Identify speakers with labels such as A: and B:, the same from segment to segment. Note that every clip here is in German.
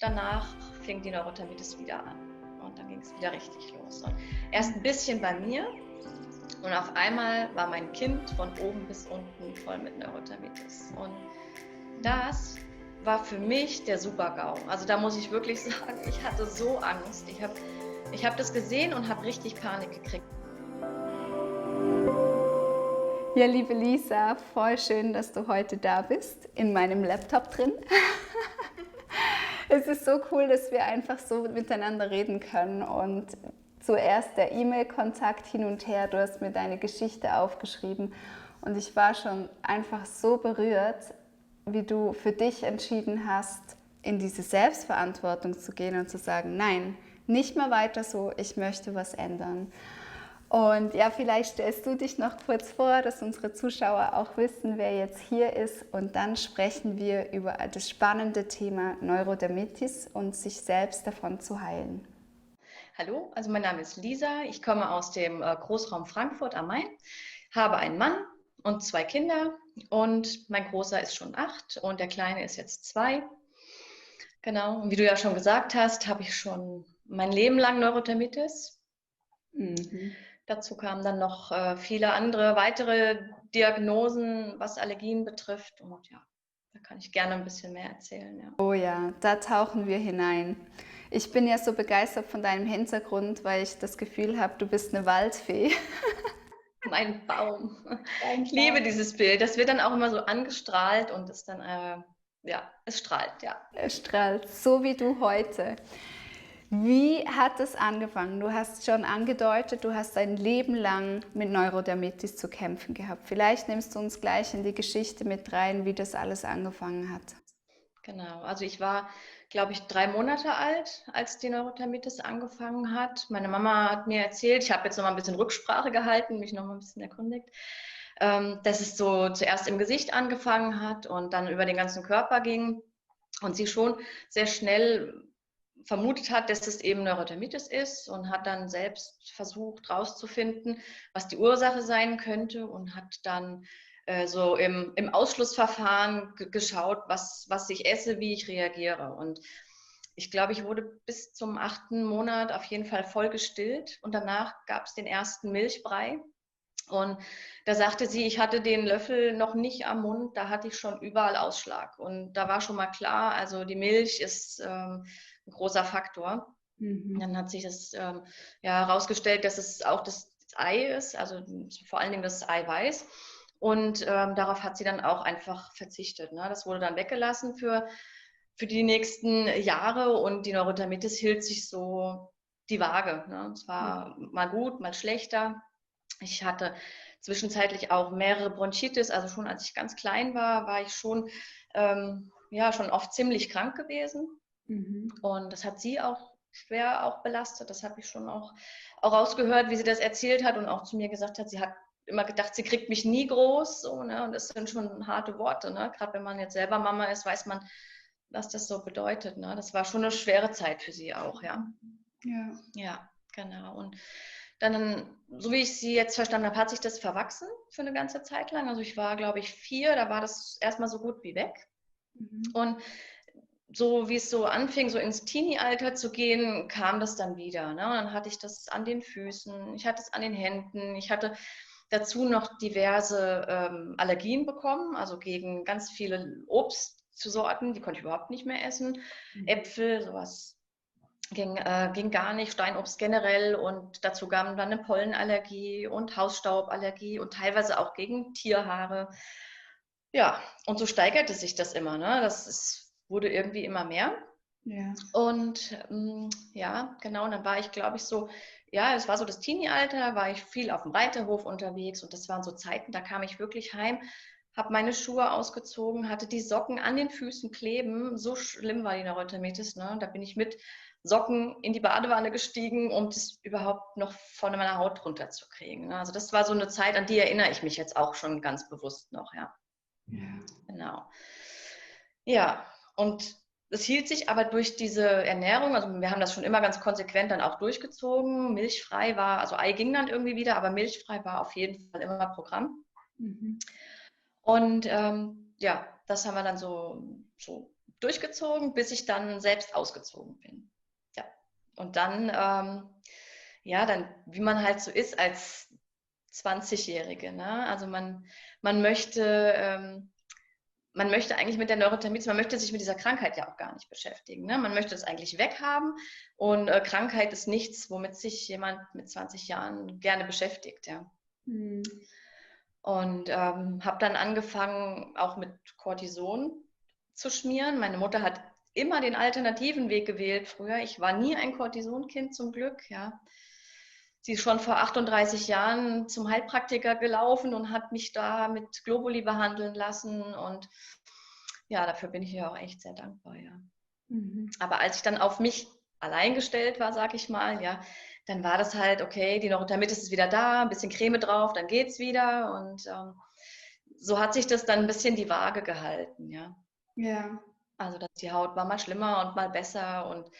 A: danach fing die Neurodermitis wieder an. Und dann ging es wieder richtig los. Und erst ein bisschen bei mir und auf einmal war mein Kind von oben bis unten voll mit Neurodermitis. Und das war für mich der Super-GAU. Also da muss ich wirklich sagen, ich hatte so Angst. Ich hab das gesehen und habe richtig Panik gekriegt.
B: Ja, liebe Lisa, voll schön, dass du heute da bist, in meinem Laptop drin. Es ist so cool, dass wir einfach so miteinander reden können und zuerst der E-Mail-Kontakt hin und her, du hast mir deine Geschichte aufgeschrieben und ich war schon einfach so berührt, wie du für dich entschieden hast, in diese Selbstverantwortung zu gehen und zu sagen, nein, nicht mehr weiter so, ich möchte was ändern. Und ja, vielleicht stellst du dich noch kurz vor, dass unsere Zuschauer auch wissen, wer jetzt hier ist. Und dann sprechen wir über das spannende Thema Neurodermitis und sich selbst davon zu heilen.
A: Hallo, also mein Name ist Lisa. Ich komme aus dem Großraum Frankfurt am Main, habe einen Mann und 2 Kinder. Und mein Großer ist schon 8 und der Kleine ist jetzt 2. Genau, und wie du ja schon gesagt hast, habe ich schon mein Leben lang Neurodermitis. Dazu kamen dann noch viele andere weitere Diagnosen, was Allergien betrifft. Und ja, da kann ich gerne ein bisschen mehr erzählen. Ja.
B: Oh ja, da tauchen wir hinein. Ich bin ja so begeistert von deinem Hintergrund, weil ich das Gefühl habe, du bist eine Waldfee.
A: Mein Baum. Ich liebe dieses Bild. Das wird dann auch immer so angestrahlt und ist dann, ja, es strahlt, ja.
B: Es strahlt, so wie du heute. Wie hat es angefangen? Du hast schon angedeutet, du hast dein Leben lang mit Neurodermitis zu kämpfen gehabt. Vielleicht nimmst du uns gleich in die Geschichte mit rein, wie das alles angefangen hat.
A: Genau, also ich war, glaube ich, 3 Monate alt, als die Neurodermitis angefangen hat. Meine Mama hat mir erzählt, ich habe jetzt noch mal ein bisschen Rücksprache gehalten, mich noch mal ein bisschen erkundigt, dass es so zuerst im Gesicht angefangen hat und dann über den ganzen Körper ging und sie schon sehr schnell vermutet hat, dass es eben Neurodermitis ist und hat dann selbst versucht herauszufinden, was die Ursache sein könnte und hat dann so im Ausschlussverfahren geschaut, was ich esse, wie ich reagiere. Und ich glaube, ich wurde bis zum 8. Monat auf jeden Fall voll gestillt und danach gab es den ersten Milchbrei. Und da sagte sie, ich hatte den Löffel noch nicht am Mund, da hatte ich schon überall Ausschlag. Und da war schon mal klar, also die Milch ist ein großer Faktor. Dann hat sich das ja, herausgestellt, dass es auch das Ei ist, also vor allen Dingen das Eiweiß. Und darauf hat sie dann auch einfach verzichtet. Ne? Das wurde dann weggelassen für die nächsten Jahre und die Neurodermitis hielt sich so die Waage. Ne? Es war mal gut, mal schlechter. Ich hatte zwischenzeitlich auch mehrere Bronchitis, also schon als ich ganz klein war, war ich schon, ja, schon oft ziemlich krank gewesen. Und das hat sie auch schwer auch belastet. Das habe ich schon auch rausgehört, wie sie das erzählt hat und auch zu mir gesagt hat, sie hat immer gedacht, sie kriegt mich nie groß. So, ne? Und das sind schon harte Worte. Ne? Gerade wenn man jetzt selber Mama ist, weiß man, was das so bedeutet. Ne? Das war schon eine schwere Zeit für sie auch, ja. Ja, genau. Und dann, so wie ich sie jetzt verstanden habe, hat sich das verwachsen für eine ganze Zeit lang. Also ich war, glaube ich, 4, da war das erstmal so gut wie weg. Und so wie es so anfing, so ins Teenie-Alter zu gehen, kam das dann wieder. Ne? Und dann hatte ich das an den Füßen, ich hatte es an den Händen, ich hatte dazu noch diverse Allergien bekommen, also gegen ganz viele Obstsorten, die konnte ich überhaupt nicht mehr essen. Äpfel, sowas ging gar nicht, Steinobst generell und dazu kam dann eine Pollenallergie und Hausstauballergie und teilweise auch gegen Tierhaare. Ja, und so steigerte sich das immer. Ne? Wurde irgendwie immer mehr.
B: Ja.
A: Und ja, genau, und dann war ich, glaube ich, so, ja, es war so das Teenie-Alter, war ich viel auf dem Reiterhof unterwegs und das waren so Zeiten, da kam ich wirklich heim, habe meine Schuhe ausgezogen, hatte die Socken an den Füßen kleben, so schlimm war die Neurodermitis, ne? Da bin ich mit Socken in die Badewanne gestiegen, um das überhaupt noch von meiner Haut runterzukriegen. Ne? Also das war so eine Zeit, an die erinnere ich mich jetzt auch schon ganz bewusst noch, ja. Genau. Ja, und es hielt sich aber durch diese Ernährung, also wir haben das schon immer ganz konsequent dann auch durchgezogen. Milchfrei war, also Ei ging dann irgendwie wieder, aber milchfrei war auf jeden Fall immer Programm. Und ja, das haben wir dann so durchgezogen, bis ich dann selbst ausgezogen bin. Ja. Und dann, dann, wie man halt so ist als 20-Jährige, ne? Also man möchte, man möchte eigentlich mit der Neurodermitis, man möchte sich mit dieser Krankheit ja auch gar nicht beschäftigen. Ne? Man möchte es eigentlich weghaben und Krankheit ist nichts, womit sich jemand mit 20 Jahren gerne beschäftigt. Ja. Mhm. Und habe dann angefangen, auch mit Cortison zu schmieren. Meine Mutter hat immer den alternativen Weg gewählt früher. Ich war nie ein Cortison-Kind zum Glück. Ja. Sie ist schon vor 38 Jahren zum Heilpraktiker gelaufen und hat mich da mit Globuli behandeln lassen. Und ja, dafür bin ich ihr auch echt sehr dankbar. Ja. Mhm. Aber als ich dann auf mich allein gestellt war, sag ich mal, ja, dann war das halt, okay, die Neurodermitis ist wieder da, ein bisschen Creme drauf, dann geht's wieder. Und so hat sich das dann ein bisschen die Waage gehalten, ja.
B: Ja.
A: Also die Haut war mal schlimmer und mal besser. Und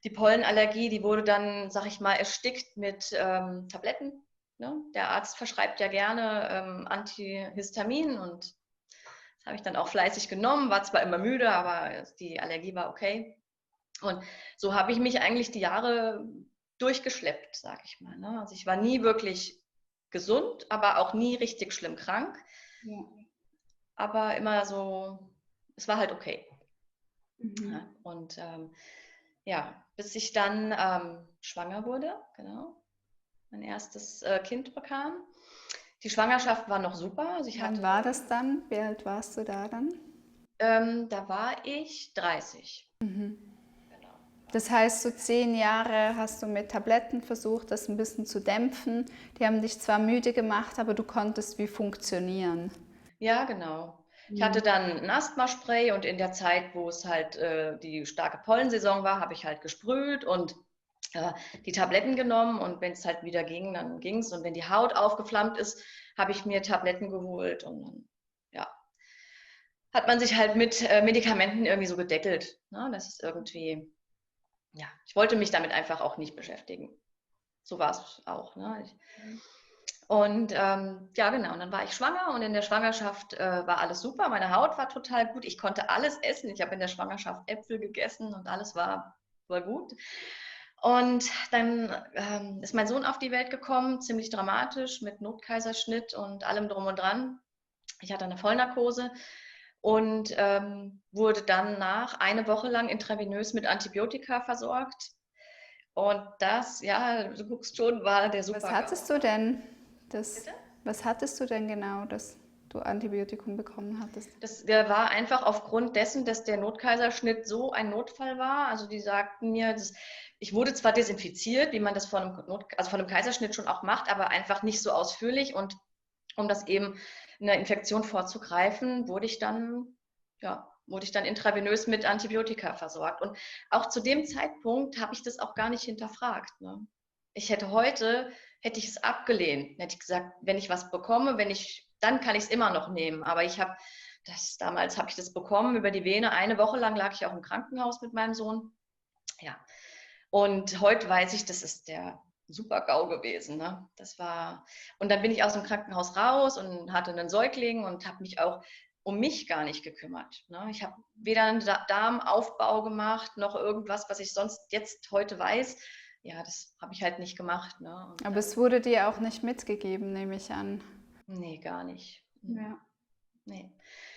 A: die Pollenallergie, die wurde dann, sag ich mal, erstickt mit Tabletten. Ne? Der Arzt verschreibt ja gerne Antihistamin und das habe ich dann auch fleißig genommen, war zwar immer müde, aber die Allergie war okay. Und so habe ich mich eigentlich die Jahre durchgeschleppt, sag ich mal. Ne? Also ich war nie wirklich gesund, aber auch nie richtig schlimm krank. Ja. Aber immer so, es war halt okay. Mhm. Ja, und bis ich dann schwanger wurde, genau, mein erstes Kind bekam. Die Schwangerschaft war noch super. Also
B: Wann war das dann? Wie alt warst du da dann?
A: Da war ich 30. Mhm.
B: Genau. Das heißt, so 10 Jahre hast du mit Tabletten versucht, das ein bisschen zu dämpfen. Die haben dich zwar müde gemacht, aber du konntest wie funktionieren.
A: Ja, genau. Ich hatte dann ein Asthmaspray und in der Zeit, wo es halt die starke Pollensaison war, habe ich halt gesprüht und die Tabletten genommen und wenn es halt wieder ging, dann ging es. Und wenn die Haut aufgeflammt ist, habe ich mir Tabletten geholt und dann, ja, hat man sich halt mit Medikamenten irgendwie so gedeckelt. Ne? Das ist irgendwie, ja, ich wollte mich damit einfach auch nicht beschäftigen. So war es auch. Ne? Und ja, genau, und dann war ich schwanger und in der Schwangerschaft war alles super. Meine Haut war total gut. Ich konnte alles essen. Ich habe in der Schwangerschaft Äpfel gegessen und alles war gut. Und dann ist mein Sohn auf die Welt gekommen, ziemlich dramatisch, mit Notkaiserschnitt und allem drum und dran. Ich hatte eine Vollnarkose und wurde dann eine Woche lang intravenös mit Antibiotika versorgt. Und das, ja, du guckst schon, war der super.
B: Was hattest du denn? Was hattest du denn genau, dass du Antibiotikum bekommen hattest?
A: Das war einfach aufgrund dessen, dass der Notkaiserschnitt so ein Notfall war. Also die sagten mir, ich wurde zwar desinfiziert, wie man das von einem Kaiserschnitt schon auch macht, aber einfach nicht so ausführlich. Und um das eben einer Infektion vorzugreifen, wurde ich dann intravenös mit Antibiotika versorgt. Und auch zu dem Zeitpunkt habe ich das auch gar nicht hinterfragt. Ne? Hätte ich es abgelehnt. Hätte ich gesagt, wenn ich was bekomme, dann kann ich es immer noch nehmen. Aber damals habe ich das bekommen über die Vene. Eine Woche lang lag ich auch im Krankenhaus mit meinem Sohn. Ja. Und heute weiß ich, das ist der Super-GAU gewesen. Ne? Und dann bin ich aus dem Krankenhaus raus und hatte einen Säugling und habe mich auch um mich gar nicht gekümmert. Ne? Ich habe weder einen Darmaufbau gemacht, noch irgendwas, was ich sonst jetzt heute weiß. Ja, das habe ich halt nicht gemacht. Ne?
B: Aber es wurde dir auch nicht mitgegeben, nehme ich an.
A: Nee, gar nicht.
B: Ja.
A: Nee,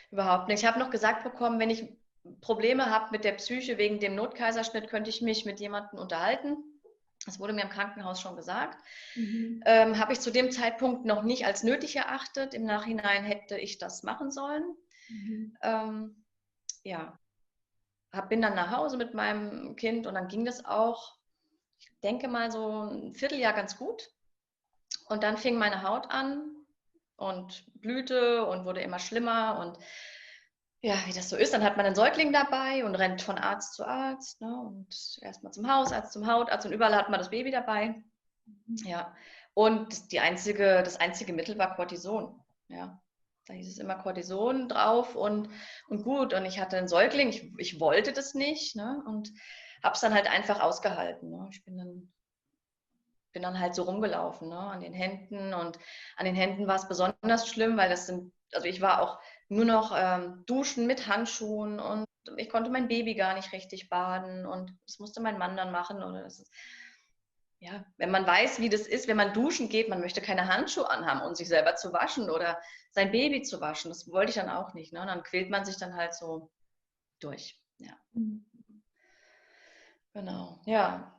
A: überhaupt nicht. Ich habe noch gesagt bekommen, wenn ich Probleme habe mit der Psyche wegen dem Notkaiserschnitt, könnte ich mich mit jemandem unterhalten. Das wurde mir im Krankenhaus schon gesagt. Mhm. Habe ich zu dem Zeitpunkt noch nicht als nötig erachtet. Im Nachhinein hätte ich das machen sollen. Mhm. Bin dann nach Hause mit meinem Kind und dann ging das auch, ich denke mal so ein Vierteljahr ganz gut. Und dann fing meine Haut an und blühte und wurde immer schlimmer und ja, wie das so ist, dann hat man einen Säugling dabei und rennt von Arzt zu Arzt, ne? Und erstmal zum Hausarzt, zum Hautarzt und überall hat man das Baby dabei. Ja. Und das einzige Mittel war Cortison. Ja. Da hieß es immer Cortison drauf und gut. Und ich hatte einen Säugling, ich wollte das nicht, ne? Und habe es dann halt einfach ausgehalten. Ne? Ich bin dann halt so rumgelaufen, ne? An den Händen. Und an den Händen war es besonders schlimm, weil ich war auch nur noch duschen mit Handschuhen und ich konnte mein Baby gar nicht richtig baden und das musste mein Mann dann machen. Oder das ist, ja, wenn man weiß, wie das ist, wenn man duschen geht, man möchte keine Handschuhe anhaben und sich selber zu waschen oder sein Baby zu waschen. Das wollte ich dann auch nicht. Ne? Und dann quält man sich dann halt so durch. Ja, genau. Ja,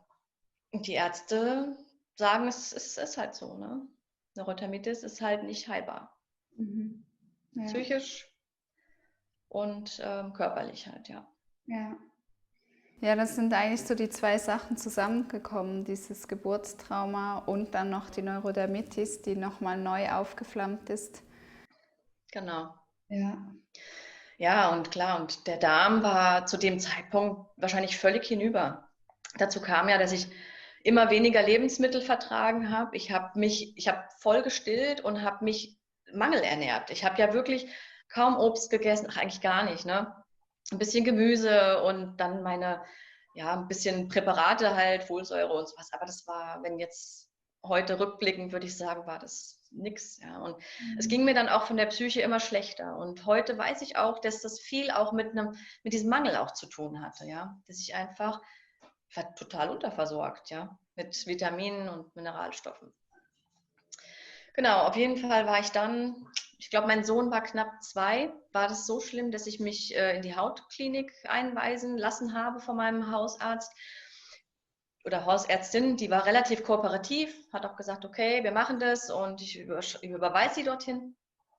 A: und die Ärzte sagen, es ist halt so. Ne? Neurodermitis ist halt nicht heilbar.
B: Ja.
A: Psychisch und körperlich halt, ja.
B: Ja. Ja, das sind eigentlich so die zwei Sachen zusammengekommen, dieses Geburtstrauma und dann noch die Neurodermitis, die nochmal neu aufgeflammt ist.
A: Genau.
B: Ja.
A: Ja, und klar, und der Darm war zu dem Zeitpunkt wahrscheinlich völlig hinüber. Dazu kam ja, dass ich immer weniger Lebensmittel vertragen habe. Ich habe voll gestillt und habe mich mangelernährt. Ich habe ja wirklich kaum Obst gegessen, ach eigentlich gar nicht, ne? Ein bisschen Gemüse und dann ein bisschen Präparate halt, Folsäure und sowas. Aber das war, wenn jetzt heute rückblickend, würde ich sagen, war das nix. Ja. Und es ging mir dann auch von der Psyche immer schlechter. Und heute weiß ich auch, dass das viel auch mit diesem Mangel auch zu tun hatte, ja. Dass ich war total unterversorgt, ja, mit Vitaminen und Mineralstoffen. Genau, auf jeden Fall war ich dann, ich glaube, mein Sohn war knapp 2, war das so schlimm, dass ich mich in die Hautklinik einweisen lassen habe von meinem Hausarzt oder Hausärztin, die war relativ kooperativ, hat auch gesagt, okay, wir machen das und ich überweise sie dorthin.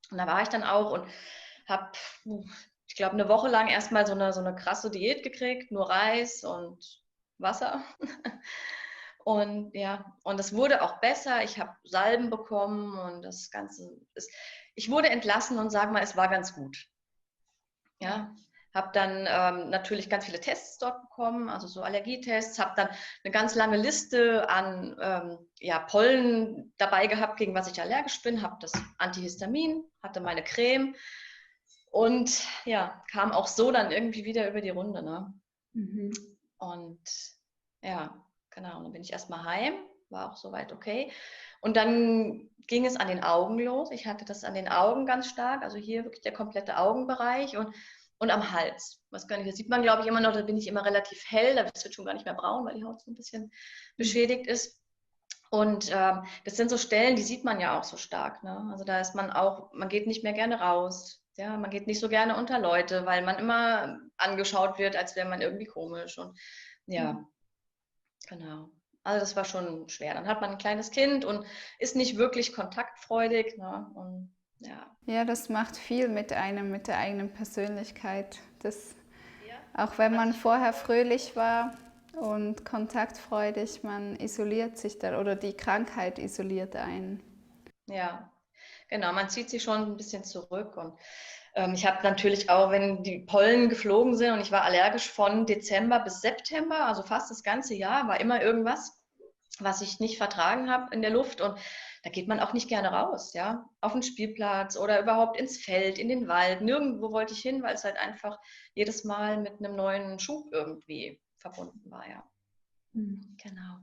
A: Und da war ich dann auch und habe, ich glaube, eine Woche lang erstmal so eine krasse Diät gekriegt, nur Reis und Wasser. Und ja, und es wurde auch besser. Ich habe Salben bekommen und das Ganze ist, ich wurde entlassen und sage mal, es war ganz gut. Ja, habe dann natürlich ganz viele Tests dort bekommen, also so Allergietests, habe dann eine ganz lange Liste an Pollen dabei gehabt, gegen was ich allergisch bin, habe das Antihistamin, hatte meine Creme und ja, kam auch so dann irgendwie wieder über die Runde. Ne? Und ja, genau, und dann bin ich erstmal heim, war auch soweit okay. Und dann ging es an den Augen los. Ich hatte das an den Augen ganz stark, also hier wirklich der komplette Augenbereich und am Hals. Was gar nicht, das sieht man, glaube ich, immer noch, da bin ich immer relativ hell, da wird schon gar nicht mehr braun, weil die Haut so ein bisschen beschädigt ist. Und das sind so Stellen, die sieht man ja auch so stark. Ne? Also da ist man geht nicht mehr gerne raus. Ja, man geht nicht so gerne unter Leute, weil man immer angeschaut wird, als wäre man irgendwie komisch. Und ja, genau. Also das war schon schwer. Dann hat man ein kleines Kind und ist nicht wirklich kontaktfreudig. Ne? Und, ja.
B: Ja, das macht viel mit einem, mit der eigenen Persönlichkeit. Auch wenn man vorher fröhlich war und kontaktfreudig, man isoliert sich dann oder die Krankheit isoliert einen.
A: Ja, genau. Man zieht sich schon ein bisschen zurück. Und ich habe natürlich auch, wenn die Pollen geflogen sind und ich war allergisch von Dezember bis September, also fast das ganze Jahr, war immer irgendwas, was ich nicht vertragen habe in der Luft. Und da geht man auch nicht gerne raus, ja, auf den Spielplatz oder überhaupt ins Feld, in den Wald. Nirgendwo wollte ich hin, weil es halt einfach jedes Mal mit einem neuen Schub irgendwie verbunden war, ja. Genau.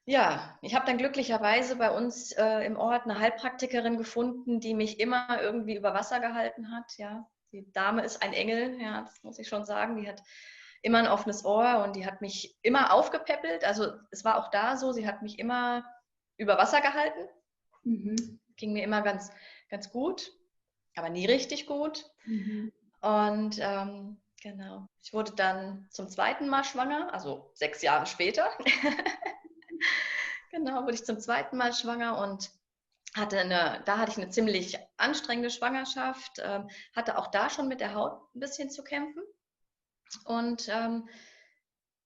A: Ja, ich habe dann glücklicherweise bei uns im Ort eine Heilpraktikerin gefunden, die mich immer irgendwie über Wasser gehalten hat. Ja, die Dame ist ein Engel, ja, das muss ich schon sagen. Die hat immer ein offenes Ohr und die hat mich immer aufgepäppelt. Also es war auch da so, sie hat mich immer über Wasser gehalten. Ging mir immer ganz, ganz gut, aber nie richtig gut. Und genau, ich wurde dann zum zweiten Mal schwanger, also 6 Jahre später. Genau, wurde ich zum zweiten Mal schwanger und da hatte ich eine ziemlich anstrengende Schwangerschaft, hatte auch da schon mit der Haut ein bisschen zu kämpfen. Und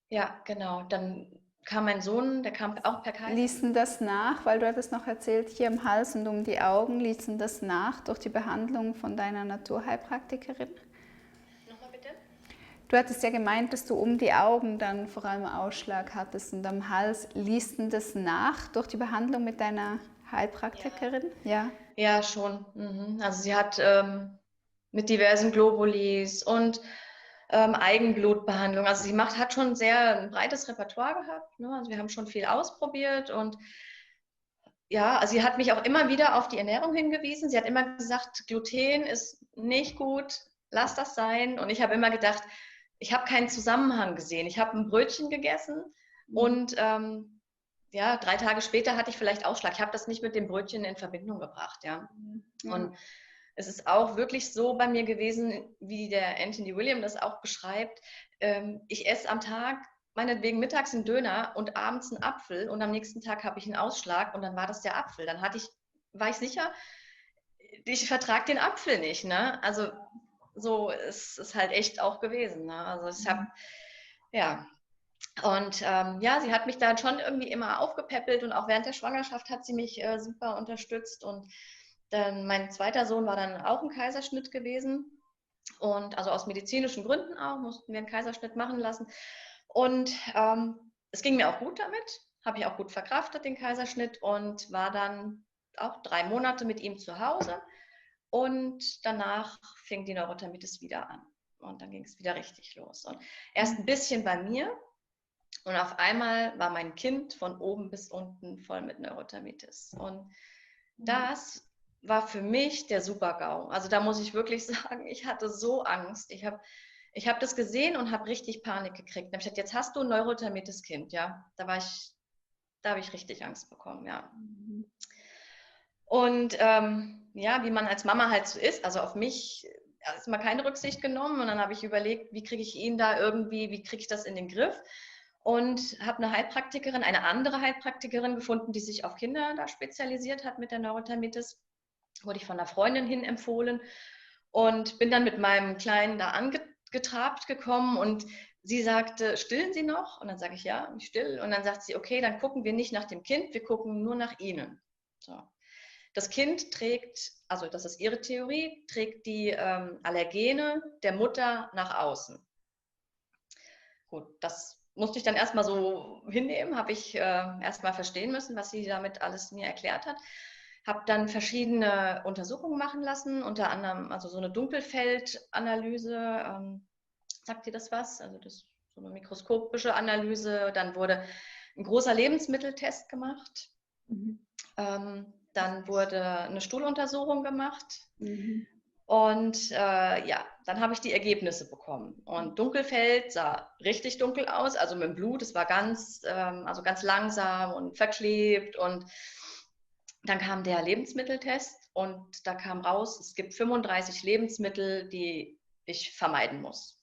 A: ja, genau, dann kam mein Sohn, der kam auch per Kaiserschnitt.
B: Ließen das nach, weil du hattest noch erzählt, hier im Hals und um die Augen, ließen das nach durch die Behandlung von deiner Naturheilpraktikerin?
A: Nochmal bitte?
B: Du hattest ja gemeint, dass du um die Augen dann vor allem Ausschlag hattest und am Hals. Ließen das nach durch die Behandlung mit deiner Heilpraktikerin? Ja.
A: Ja, schon. Also sie hat mit diversen Globulis und Eigenblutbehandlung. Also hat schon sehr ein breites Repertoire gehabt. Ne? Also wir haben schon viel ausprobiert und ja, also sie hat mich auch immer wieder auf die Ernährung hingewiesen. Sie hat immer gesagt, Gluten ist nicht gut, lass das sein. Und ich habe immer gedacht, ich habe keinen Zusammenhang gesehen. Ich habe ein Brötchen gegessen und ja, 3 Tage später hatte ich vielleicht Ausschlag. Ich habe das nicht mit dem Brötchen in Verbindung gebracht, ja. Und es ist auch wirklich so bei mir gewesen, wie der Anthony William das auch beschreibt. Ich esse am Tag meinetwegen mittags einen Döner und abends einen Apfel und am nächsten Tag habe ich einen Ausschlag und dann war das der Apfel. Dann war ich sicher, ich vertrage den Apfel nicht, ne? Also so ist es halt echt auch gewesen, ne? Also ich habe, ja, und ja, sie hat mich da schon irgendwie immer aufgepäppelt und auch während der Schwangerschaft hat sie mich super unterstützt. Und dann mein zweiter Sohn war dann auch ein Kaiserschnitt gewesen. Und also aus medizinischen Gründen auch, mussten wir einen Kaiserschnitt machen lassen. Und es ging mir auch gut damit, habe ich auch gut verkraftet, den Kaiserschnitt, und war dann auch 3 Monate mit ihm zu Hause. Und danach fing die Neurodermitis wieder an. Und dann ging es wieder richtig los. Und erst ein bisschen bei mir. Und auf einmal war mein Kind von oben bis unten voll mit Neurodermitis. Und das war für mich der Super-GAU. Also da muss ich wirklich sagen, ich hatte so Angst. Ich hab das gesehen und habe richtig Panik gekriegt. Da habe ich gesagt, jetzt hast du ein Neurodermitis-Kind, ja. Da habe ich richtig Angst bekommen, ja. Und ja, wie man als Mama halt so ist, also auf mich ist mal keine Rücksicht genommen. Und dann habe ich überlegt, wie kriege ich ihn da irgendwie, wie kriege ich das in den Griff? Und habe eine andere Heilpraktikerin gefunden, die sich auf Kinder da spezialisiert hat mit der Neurodermitis. Wurde ich von einer Freundin hin empfohlen und bin dann mit meinem Kleinen da angetrabt gekommen und sie sagte, stillen Sie noch? Und dann sage ich, ja, ich still. Und dann sagt sie, okay, dann gucken wir nicht nach dem Kind, wir gucken nur nach Ihnen. So. Das Kind trägt, also das ist ihre Theorie, trägt die Allergene der Mutter nach außen. Gut, das musste ich dann erstmal so hinnehmen, habe ich erstmal verstehen müssen, was sie damit alles mir erklärt hat. Habe dann verschiedene Untersuchungen machen lassen, unter anderem also so eine Dunkelfeldanalyse. Sagt dir das was? Also das ist so eine mikroskopische Analyse. Dann wurde ein großer Lebensmitteltest gemacht. Dann wurde eine Stuhluntersuchung gemacht. Und ja, dann habe ich die Ergebnisse bekommen. Und Dunkelfeld sah richtig dunkel aus, also mit dem Blut. Es war ganz langsam und verklebt. Und dann kam der Lebensmitteltest und da kam raus, es gibt 35 Lebensmittel, die ich vermeiden muss.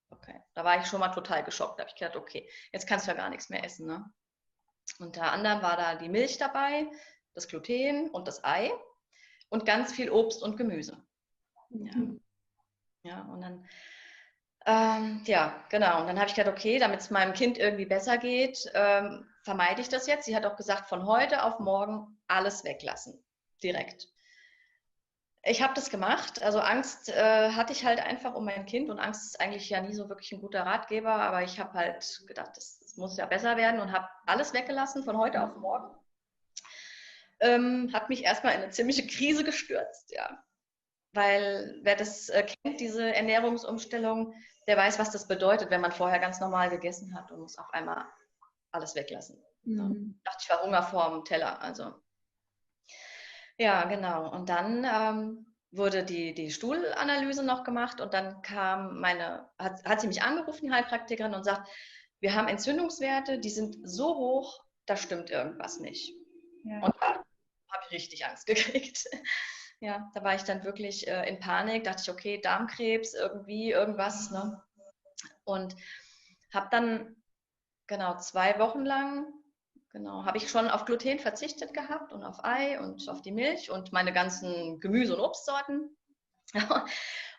A: Okay, da war ich schon mal total geschockt. Da habe ich gedacht, okay, jetzt kannst du ja gar nichts mehr essen, ne? Unter anderem war da die Milch dabei, das Gluten und das Ei und ganz viel Obst und Gemüse. Ja, und dann, ja, genau. Und dann habe ich gedacht, okay, damit es meinem Kind irgendwie besser geht, vermeide ich das jetzt. Sie hat auch gesagt, von heute auf morgen alles weglassen. Direkt. Ich habe das gemacht. Also Angst hatte ich halt einfach um mein Kind und Angst ist eigentlich ja nie so wirklich ein guter Ratgeber, aber ich habe halt gedacht, das muss ja besser werden und habe alles weggelassen von heute auf morgen. Hat mich erstmal in eine ziemliche Krise gestürzt, ja. Weil wer das kennt, diese Ernährungsumstellung, der weiß, was das bedeutet, wenn man vorher ganz normal gegessen hat und muss auf einmal alles weglassen. Ich dachte, ich war Hunger vorm Teller. Also ja, genau. Und dann wurde die Stuhlanalyse noch gemacht und dann hat sie mich angerufen, die Heilpraktikerin, und sagt, wir haben Entzündungswerte, die sind so hoch, da stimmt irgendwas nicht. Ja. Und da habe ich richtig Angst gekriegt. Ja, da war ich dann wirklich in Panik, dachte ich, okay, Darmkrebs, irgendwas, ne? Und habe dann, genau, 2 Wochen lang, habe ich schon auf Gluten verzichtet gehabt und auf Ei und auf die Milch und meine ganzen Gemüse- und Obstsorten.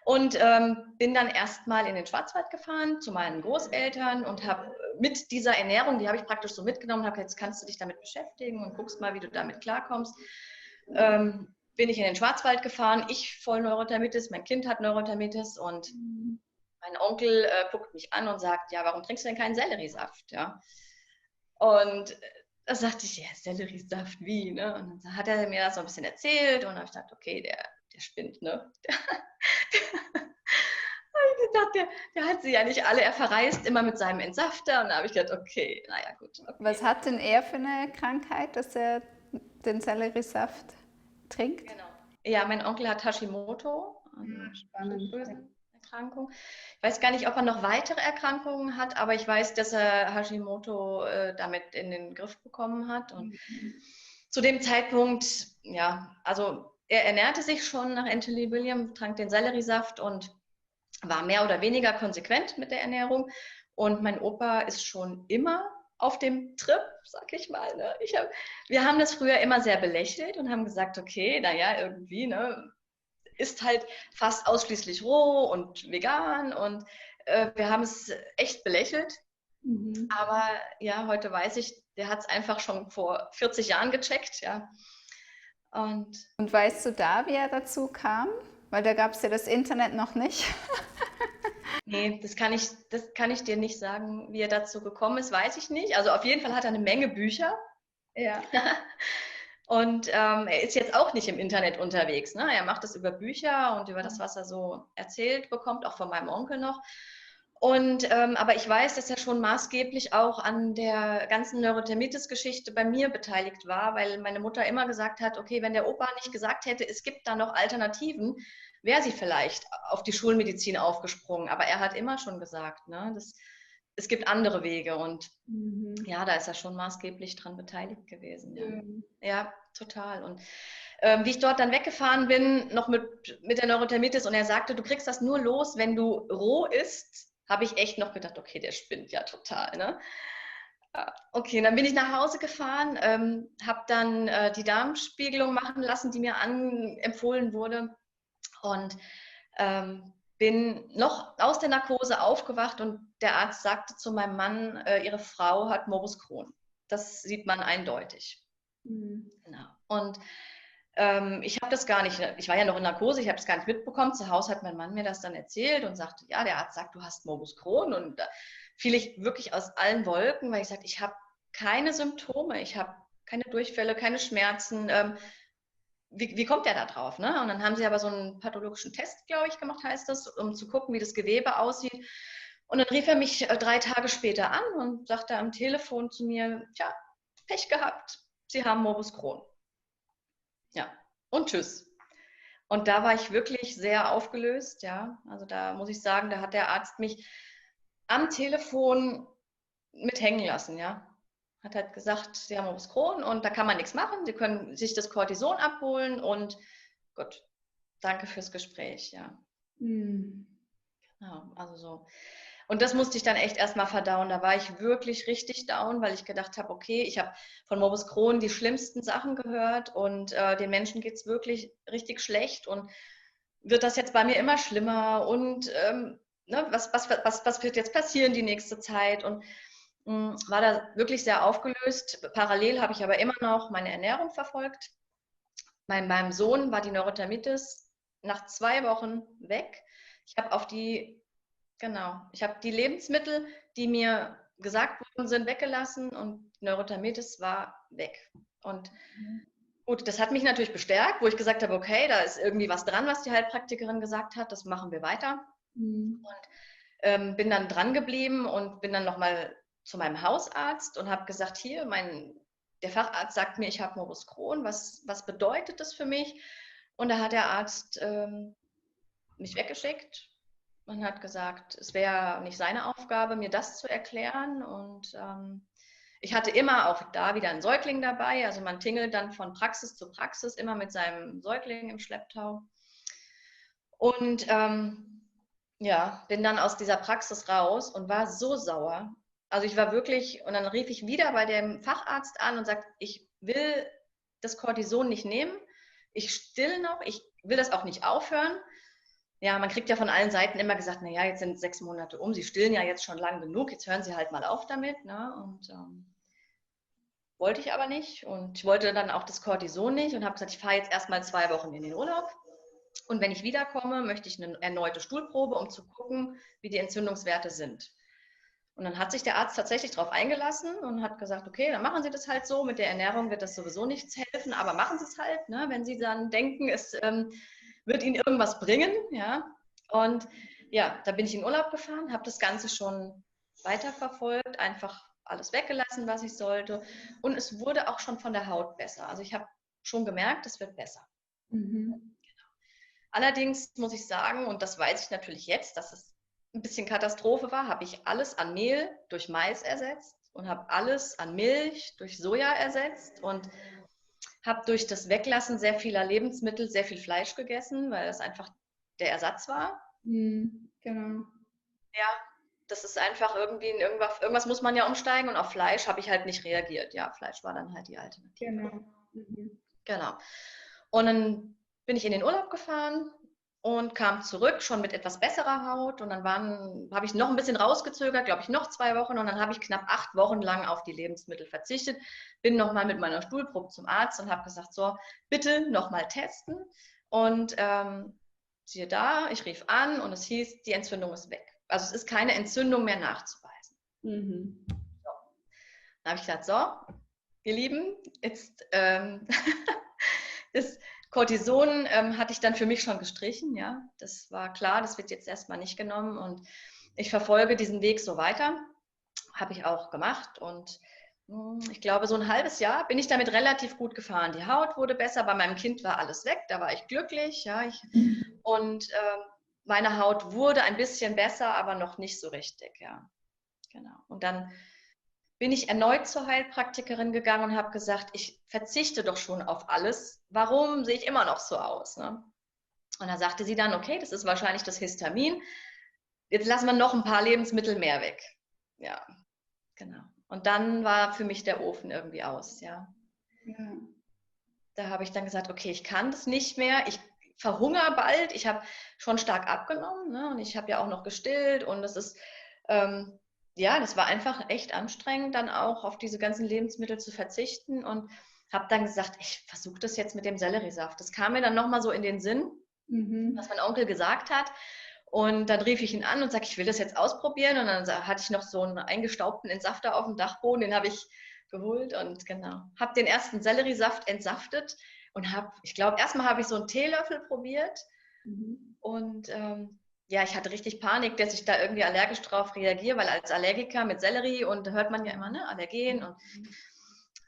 A: Und bin dann erstmal in den Schwarzwald gefahren zu meinen Großeltern und habe mit dieser Ernährung, die habe ich praktisch so mitgenommen, habe jetzt kannst du dich damit beschäftigen und guckst mal, wie du damit klarkommst. Bin ich in den Schwarzwald gefahren, ich voll Neurodermitis, mein Kind hat Neurodermitis und mein Onkel guckt mich an und sagt, ja, warum trinkst du denn keinen Selleriesaft? Ja? Und da sagte ich, ja, Selleriesaft, wie? Ne? Und dann hat er mir das so ein bisschen erzählt und habe ich gedacht, okay, der spinnt, ne? Ich gedacht, der hat sie ja nicht alle, er verreist immer mit seinem Entsafter und da habe ich gedacht, okay, naja, gut. Okay.
B: Was hat denn er für eine Krankheit, dass er den Selleriesaft trinkt?
A: Genau. Ja, mein Onkel hat Hashimoto,
B: Spannend.
A: Schilddrüsenerkrankung. Erkrankung. Ich weiß gar nicht, ob er noch weitere Erkrankungen hat, aber ich weiß, dass er Hashimoto damit in den Griff bekommen hat. Und zu dem Zeitpunkt, ja, also er ernährte sich schon nach Anthony William, trank den Selleriesaft und war mehr oder weniger konsequent mit der Ernährung. Und mein Opa ist schon immer auf dem Trip, sag ich mal. Ne? Wir haben das früher immer sehr belächelt und haben gesagt, okay, naja, irgendwie, ne, ist halt fast ausschließlich roh und vegan und wir haben es echt belächelt. Aber ja, heute weiß ich, der hat es einfach schon vor 40 Jahren gecheckt, ja.
B: Und weißt du da, wie er dazu kam? Weil da gab es ja das Internet noch nicht.
A: Nee, das kann ich dir nicht sagen, wie er dazu gekommen ist, weiß ich nicht. Also auf jeden Fall hat er eine Menge Bücher.
B: Ja.
A: Und er ist jetzt auch nicht im Internet unterwegs. Ne? Er macht das über Bücher und über das, was er so erzählt bekommt, auch von meinem Onkel noch. Und aber ich weiß, dass er schon maßgeblich auch an der ganzen Neurodermitis-Geschichte bei mir beteiligt war, weil meine Mutter immer gesagt hat, okay, wenn der Opa nicht gesagt hätte, es gibt da noch Alternativen, wäre sie vielleicht auf die Schulmedizin aufgesprungen. Aber er hat immer schon gesagt, ne, es gibt andere Wege und ja, da ist er schon maßgeblich dran beteiligt gewesen. Ja, ja total. Und wie ich dort dann weggefahren bin, noch mit der Neurodermitis und er sagte, du kriegst das nur los, wenn du roh isst, habe ich echt noch gedacht, okay, der spinnt ja total. Ne? Okay, dann bin ich nach Hause gefahren, habe dann die Darmspiegelung machen lassen, die mir empfohlen wurde und bin noch aus der Narkose aufgewacht und der Arzt sagte zu meinem Mann, ihre Frau hat Morbus Crohn. Das sieht man eindeutig. Genau. Und ich habe das gar nicht, ich war ja noch in Narkose, ich habe es gar nicht mitbekommen. Zu Hause hat mein Mann mir das dann erzählt und sagte, ja, der Arzt sagt, du hast Morbus Crohn. Und da fiel ich wirklich aus allen Wolken, weil ich sagte, ich habe keine Symptome, ich habe keine Durchfälle, keine Schmerzen. Wie kommt der da drauf? Ne? Und dann haben sie aber so einen pathologischen Test, glaube ich, gemacht, heißt das, um zu gucken, wie das Gewebe aussieht. Und dann rief er mich 3 Tage später an und sagte am Telefon zu mir, tja, Pech gehabt, Sie haben Morbus Crohn. Ja, und tschüss. Und da war ich wirklich sehr aufgelöst, ja. Also da muss ich sagen, da hat der Arzt mich am Telefon mit hängen lassen, ja. Hat halt gesagt, Sie haben Morbus Crohn und da kann man nichts machen. Sie können sich das Cortison abholen und gut, danke fürs Gespräch, ja. Genau, also so. Und das musste ich dann echt erstmal verdauen. Da war ich wirklich richtig down, weil ich gedacht habe, okay, ich habe von Morbus Crohn die schlimmsten Sachen gehört und den Menschen geht es wirklich richtig schlecht und wird das jetzt bei mir immer schlimmer und ne, was wird jetzt passieren die nächste Zeit? Und war da wirklich sehr aufgelöst. Parallel habe ich aber immer noch meine Ernährung verfolgt. Meinem Sohn war die Neurodermitis nach 2 Wochen weg. Ich habe ich habe die Lebensmittel, die mir gesagt worden sind, weggelassen und Neurodermitis war weg. Und gut, das hat mich natürlich bestärkt, wo ich gesagt habe, okay, da ist irgendwie was dran, was die Heilpraktikerin gesagt hat, das machen wir weiter. Und bin dann dran geblieben und bin dann nochmal zu meinem Hausarzt und habe gesagt, hier, der Facharzt sagt mir, ich habe Morbus Crohn, was bedeutet das für mich? Und da hat der Arzt mich weggeschickt und hat gesagt, es wäre nicht seine Aufgabe, mir das zu erklären. Und ich hatte immer auch da wieder einen Säugling dabei. Also man tingelt dann von Praxis zu Praxis, immer mit seinem Säugling im Schlepptau. Und ja, bin dann aus dieser Praxis raus und war so sauer. Also ich war wirklich, und dann rief ich wieder bei dem Facharzt an und sagte, ich will das Cortison nicht nehmen. Ich still noch, ich will das auch nicht aufhören. Ja, man kriegt ja von allen Seiten immer gesagt, naja, jetzt sind 6 Monate um, Sie stillen ja jetzt schon lang genug, jetzt hören Sie halt mal auf damit. Ne? Und wollte ich aber nicht. Und ich wollte dann auch das Cortison nicht und habe gesagt, ich fahre jetzt erstmal 2 Wochen in den Urlaub. Und wenn ich wiederkomme, möchte ich eine erneute Stuhlprobe, um zu gucken, wie die Entzündungswerte sind. Und dann hat sich der Arzt tatsächlich darauf eingelassen und hat gesagt, okay, dann machen Sie das halt so. Mit der Ernährung wird das sowieso nichts helfen, aber machen Sie es halt, ne, wenn Sie dann denken, es wird Ihnen irgendwas bringen. Ja. Und ja, da bin ich in Urlaub gefahren, habe das Ganze schon weiterverfolgt, einfach alles weggelassen, was ich sollte. Und es wurde auch schon von der Haut besser. Also ich habe schon gemerkt, es wird besser. Allerdings muss ich sagen, und das weiß ich natürlich jetzt, dass es ein bisschen Katastrophe war, habe ich alles an Mehl durch Mais ersetzt und habe alles an Milch durch Soja ersetzt und habe durch das Weglassen sehr vieler Lebensmittel sehr viel Fleisch gegessen, weil das einfach der Ersatz war.
B: Genau.
A: Ja, das ist einfach irgendwie, irgendwas muss man ja umsteigen und auf Fleisch habe ich halt nicht reagiert. Ja, Fleisch war dann halt die Alternative.
B: Genau.
A: Genau. Und dann bin ich in den Urlaub gefahren und kam zurück schon mit etwas besserer Haut. Und dann habe ich noch ein bisschen rausgezögert, glaube ich, noch 2 Wochen. Und dann habe ich knapp 8 Wochen lang auf die Lebensmittel verzichtet. Bin nochmal mit meiner Stuhlprobe zum Arzt und habe gesagt, so, bitte nochmal testen. Und siehe da, ich rief an und es hieß, die Entzündung ist weg. Also es ist keine Entzündung mehr nachzuweisen. So. Dann habe ich gesagt, so, ihr Lieben, jetzt das Cortison hatte ich dann für mich schon gestrichen, ja. Das war klar, das wird jetzt erstmal nicht genommen und ich verfolge diesen Weg so weiter. Habe ich auch gemacht und ich glaube, so ein halbes Jahr bin ich damit relativ gut gefahren. Die Haut wurde besser, bei meinem Kind war alles weg, da war ich glücklich, ja. Und meine Haut wurde ein bisschen besser, aber noch nicht so richtig, ja. Genau. Und dann bin ich erneut zur Heilpraktikerin gegangen und habe gesagt, ich verzichte doch schon auf alles. Warum sehe ich immer noch so aus? Ne? Und da sagte sie dann, okay, das ist wahrscheinlich das Histamin. Jetzt lassen wir noch ein paar Lebensmittel mehr weg. Ja, genau. Und dann war für mich der Ofen irgendwie aus, ja.
B: Ja.
A: Da habe ich dann gesagt, okay, ich kann das nicht mehr. Ich verhungere bald. Ich habe schon stark abgenommen, ne? Und ich habe ja auch noch gestillt und das ist ja, das war einfach echt anstrengend, dann auch auf diese ganzen Lebensmittel zu verzichten und habe dann gesagt, ich versuche das jetzt mit dem Selleriesaft. Das kam mir dann nochmal so in den Sinn, was mein Onkel gesagt hat. Und dann rief ich ihn an und sagte, ich will das jetzt ausprobieren. Und dann hatte ich noch so einen eingestaubten Entsafter auf dem Dachboden, den habe ich geholt und genau, habe den ersten Selleriesaft entsaftet und habe, ich glaube, erstmal habe ich so einen Teelöffel probiert und ja, ich hatte richtig Panik, dass ich da irgendwie allergisch drauf reagiere, weil als Allergiker mit Sellerie und da hört man ja immer, ne, Allergen und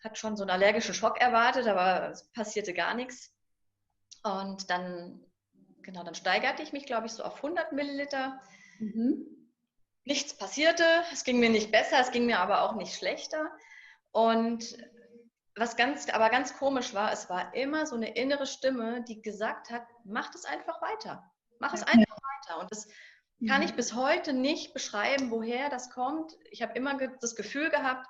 A: hat schon so einen allergischen Schock erwartet, aber es passierte gar nichts. Und dann, genau, dann steigerte ich mich, glaube ich, so auf 100 Milliliter. Nichts passierte, es ging mir nicht besser, es ging mir aber auch nicht schlechter. Und was aber ganz komisch war, es war immer so eine innere Stimme, die gesagt hat, mach es einfach weiter. Mach es einfach weiter. Und das kann ich bis heute nicht beschreiben, woher das kommt. Ich habe immer das Gefühl gehabt,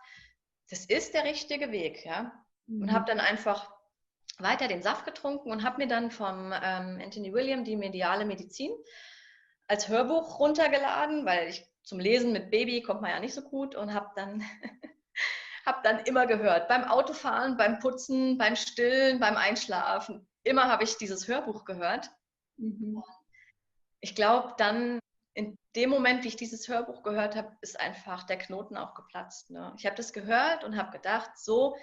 A: das ist der richtige Weg. Ja? Und habe dann einfach weiter den Saft getrunken und habe mir dann vom Anthony William die mediale Medizin als Hörbuch runtergeladen, weil ich zum Lesen mit Baby kommt man ja nicht so gut und habe dann immer gehört, beim Autofahren, beim Putzen, beim Stillen, beim Einschlafen. Immer habe ich dieses Hörbuch gehört. Ich glaube, dann in dem Moment, wie ich dieses Hörbuch gehört habe, ist einfach der Knoten auch geplatzt. Ne? Ich habe das gehört und habe gedacht, so,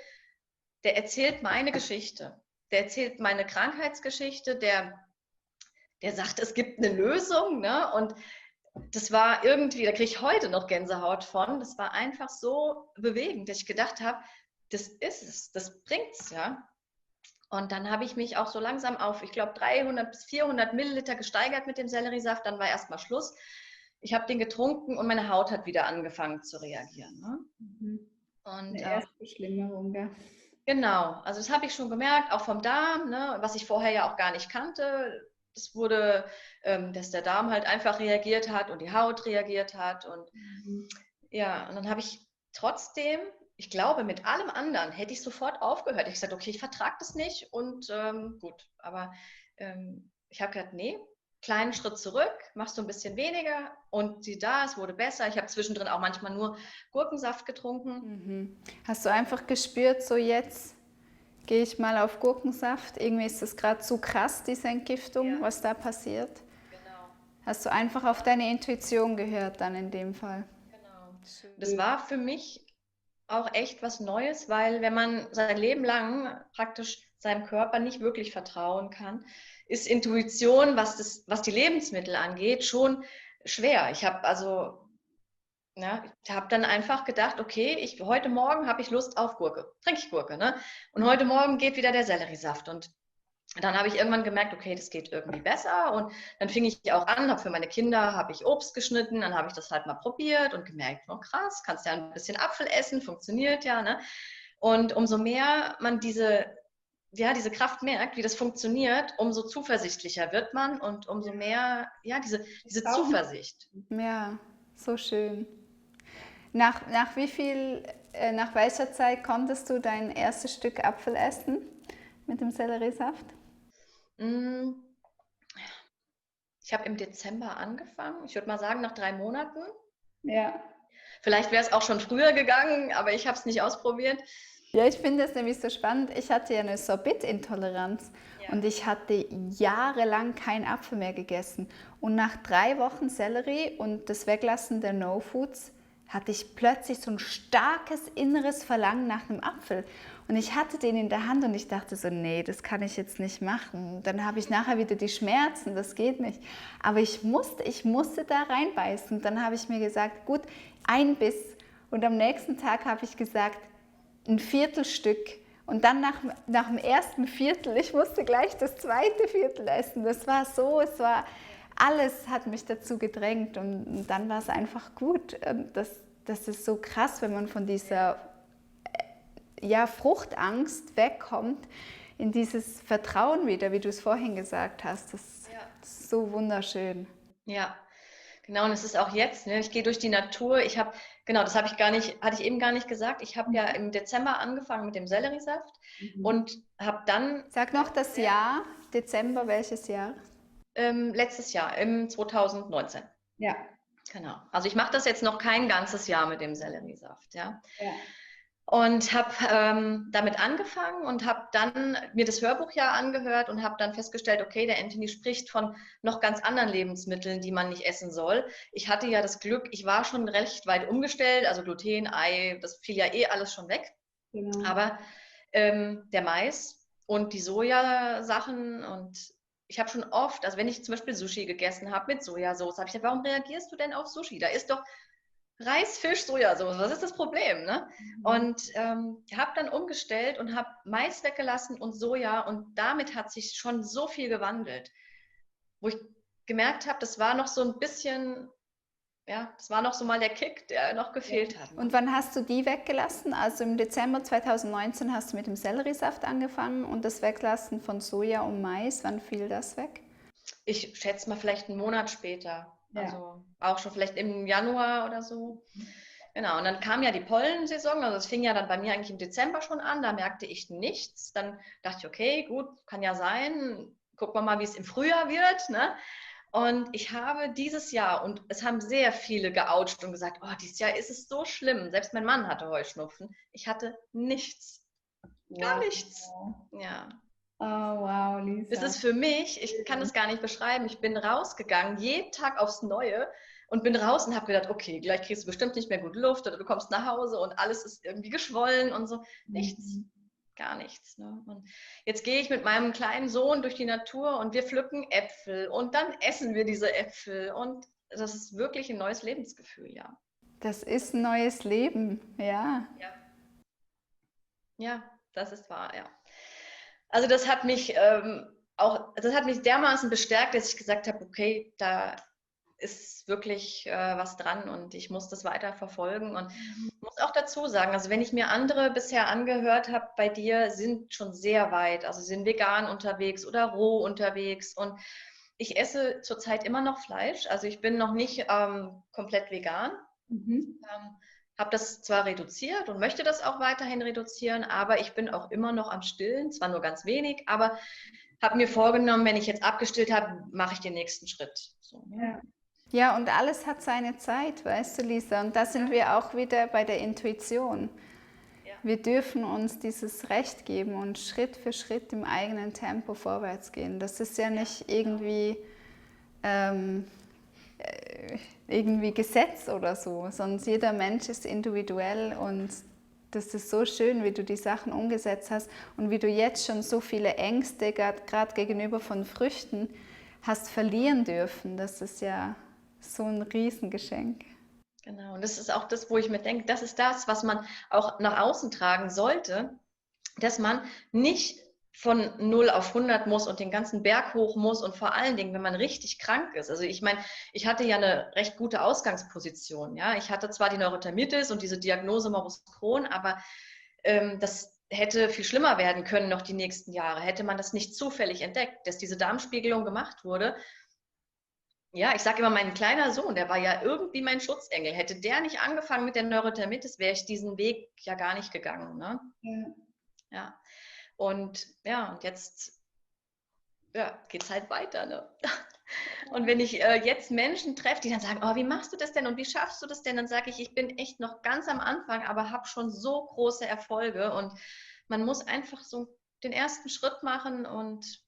A: der erzählt meine Geschichte. Der erzählt meine Krankheitsgeschichte, der sagt, es gibt eine Lösung. Ne? Und das war irgendwie, da kriege ich heute noch Gänsehaut von. Das war einfach so bewegend, dass ich gedacht habe, das ist es, das bringt's, ja. Und dann habe ich mich auch so langsam auf, ich glaube, 300 bis 400 Milliliter gesteigert mit dem Selleriesaft. Dann war erstmal Schluss. Ich habe den getrunken und meine Haut hat wieder angefangen zu reagieren. Ne?
B: Und, eine erste Beschlimmerung, ja.
A: Genau, also das habe ich schon gemerkt, auch vom Darm, ne, was ich vorher ja auch gar nicht kannte. Es wurde, dass der Darm halt einfach reagiert hat und die Haut reagiert hat. Und ja, und dann habe ich trotzdem, ich glaube, mit allem anderen hätte ich sofort aufgehört. Ich gesagt, okay, ich vertrage das nicht und gut. Aber ich habe gesagt, nee, kleinen Schritt zurück, machst du ein bisschen weniger und sieh da, es wurde besser. Ich habe zwischendrin auch manchmal nur Gurkensaft getrunken.
B: Hast du einfach gespürt, so jetzt gehe ich mal auf Gurkensaft? Irgendwie ist das gerade zu krass, diese Entgiftung, ja, was da passiert.
A: Genau.
B: Hast du einfach auf deine Intuition gehört dann in dem Fall?
A: Genau. Das war für mich auch echt was Neues, weil wenn man sein Leben lang praktisch seinem Körper nicht wirklich vertrauen kann, ist Intuition, was die Lebensmittel angeht, schon schwer. Ich habe dann einfach gedacht, okay, heute Morgen habe ich Lust auf Gurke, trinke ich Gurke, ne? Und heute Morgen geht wieder der Selleriesaft und Dann habe ich irgendwann gemerkt, okay, das geht irgendwie besser und dann fing ich auch an, habe für meine Kinder habe ich Obst geschnitten, dann habe ich das halt mal probiert und gemerkt, oh krass, kannst ja ein bisschen Apfel essen, funktioniert ja, ne? Und umso mehr man diese Kraft merkt, wie das funktioniert, umso zuversichtlicher wird man und umso mehr, diese Zuversicht.
B: Ja, so schön. Nach nach welcher Zeit konntest du dein erstes Stück Apfel essen mit dem Selleriesaft?
A: Mm, Ich habe im Dezember angefangen, ich würde mal sagen, nach 3 Monaten.
B: Ja.
A: Vielleicht wäre es auch schon früher gegangen, aber ich habe es nicht ausprobiert.
B: Ja, ich finde das nämlich so spannend. Ich hatte ja eine Sorbitintoleranz
A: Ja.
B: und ich hatte jahrelang keinen Apfel mehr gegessen. Und nach 3 Wochen Sellerie und das Weglassen der No-Foods hatte ich plötzlich so ein starkes inneres Verlangen nach einem Apfel. Und ich hatte den in der Hand und ich dachte so, nee, das kann ich jetzt nicht machen. Dann habe ich nachher wieder die Schmerzen, das geht nicht. Aber ich musste da reinbeißen. Dann habe ich mir gesagt, gut, ein Biss. Und am nächsten Tag habe ich gesagt, ein Viertelstück. Und dann nach dem ersten Viertel, ich musste gleich das zweite Viertel essen. Alles hat mich dazu gedrängt und dann war es einfach gut. Das ist so krass, wenn man von dieser Fruchtangst wegkommt, in dieses Vertrauen wieder, wie du es vorhin gesagt hast. Das ist so wunderschön.
A: Ja, genau. Und es ist auch jetzt, ne? Ich gehe durch die Natur. Das hatte ich eben gar nicht gesagt. Ich habe ja im Dezember angefangen mit dem Selleriesaft und habe dann
B: Sag noch das Jahr, Dezember, welches Jahr?
A: letztes Jahr, im 2019.
B: Ja.
A: Genau. Also ich mache das jetzt noch kein ganzes Jahr mit dem Selleriesaft, ja.
B: Ja.
A: Und habe damit angefangen und habe dann mir das Hörbuch ja angehört und habe dann festgestellt, okay, der Anthony spricht von noch ganz anderen Lebensmitteln, die man nicht essen soll. Ich hatte ja das Glück, ich war schon recht weit umgestellt, also Gluten, Ei, das fiel ja alles schon weg.
B: Genau.
A: Aber der Mais und die Sojasachen und ich habe schon oft, also wenn ich zum Beispiel Sushi gegessen habe mit Sojasauce, habe ich gesagt, warum reagierst du denn auf Sushi? Da ist doch Reis, Fisch, Sojasauce, was ist das Problem? Ne? Und habe dann umgestellt und habe Mais weggelassen und Soja und damit hat sich schon so viel gewandelt, wo ich gemerkt habe, das war noch so ein bisschen, ja, das war noch so mal der Kick, der noch gefehlt hat. Ne?
B: Und wann hast du die weggelassen? Also im Dezember 2019 hast du mit dem Selleriesaft angefangen und das Weglassen von Soja und Mais, wann fiel das weg?
A: Ich schätze mal vielleicht einen Monat später.
B: Ja.
A: Also auch schon vielleicht im Januar oder so. Genau, und dann kam ja die Pollensaison, also es fing ja dann bei mir eigentlich im Dezember schon an, da merkte ich nichts. Dann dachte ich, okay, gut, kann ja sein, gucken wir mal, wie es im Frühjahr wird. Ne? Und ich habe dieses Jahr, und es haben sehr viele geoucht und gesagt, oh, dieses Jahr ist es so schlimm. Selbst mein Mann hatte Heuschnupfen. Ich hatte nichts. Gar nichts. Ja.
B: Oh, wow, Lisa.
A: Das ist für mich, ich kann das gar nicht beschreiben, ich bin rausgegangen, jeden Tag aufs Neue und bin raus und habe gedacht, okay, gleich kriegst du bestimmt nicht mehr gut Luft oder du kommst nach Hause und alles ist irgendwie geschwollen und so. Nichts, gar nichts. Ne? Und jetzt gehe ich mit meinem kleinen Sohn durch die Natur und wir pflücken Äpfel und dann essen wir diese Äpfel und das ist wirklich ein neues Lebensgefühl, ja.
B: Das ist ein neues Leben, ja.
A: Ja, das ist wahr, ja. Also das hat mich dermaßen bestärkt, dass ich gesagt habe, okay, da ist wirklich was dran und ich muss das weiter verfolgen und muss auch dazu sagen, also wenn ich mir andere bisher angehört habe, bei dir sind schon sehr weit, also sind vegan unterwegs oder roh unterwegs und ich esse zurzeit immer noch Fleisch, also ich bin noch nicht komplett vegan. Habe das zwar reduziert und möchte das auch weiterhin reduzieren, aber ich bin auch immer noch am Stillen, zwar nur ganz wenig, aber habe mir vorgenommen, wenn ich jetzt abgestillt habe, mache ich den nächsten Schritt. So, ne?
B: Ja, und alles hat seine Zeit, weißt du, Lisa. Und da sind wir auch wieder bei der Intuition. Ja. Wir dürfen uns dieses Recht geben und Schritt für Schritt im eigenen Tempo vorwärts gehen. Das ist ja nicht irgendwie Gesetz oder so, sondern jeder Mensch ist individuell und das ist so schön, wie du die Sachen umgesetzt hast und wie du jetzt schon so viele Ängste, gerade gegenüber von Früchten, hast verlieren dürfen. Das ist ja so ein Riesengeschenk.
A: Genau, und das ist auch das, wo ich mir denke, das ist das, was man auch nach außen tragen sollte, dass man nicht von 0 auf 100 muss und den ganzen Berg hoch muss und vor allen Dingen, wenn man richtig krank ist. Also ich meine, ich hatte ja eine recht gute Ausgangsposition. Ja? Ich hatte zwar die Neurodermitis und diese Diagnose Morbus Crohn, aber das hätte viel schlimmer werden können noch die nächsten Jahre, hätte man das nicht zufällig entdeckt, dass diese Darmspiegelung gemacht wurde. Ja, ich sage immer, mein kleiner Sohn, der war ja irgendwie mein Schutzengel. Hätte der nicht angefangen mit der Neurodermitis, wäre ich diesen Weg ja gar nicht gegangen. Ne?
B: Ja.
A: Ja. Und jetzt geht es halt weiter. Ne? Und wenn ich jetzt Menschen treffe, die dann sagen, oh, wie machst du das denn und wie schaffst du das denn? Dann sage ich, ich bin echt noch ganz am Anfang, aber habe schon so große Erfolge. Und man muss einfach so den ersten Schritt machen. Und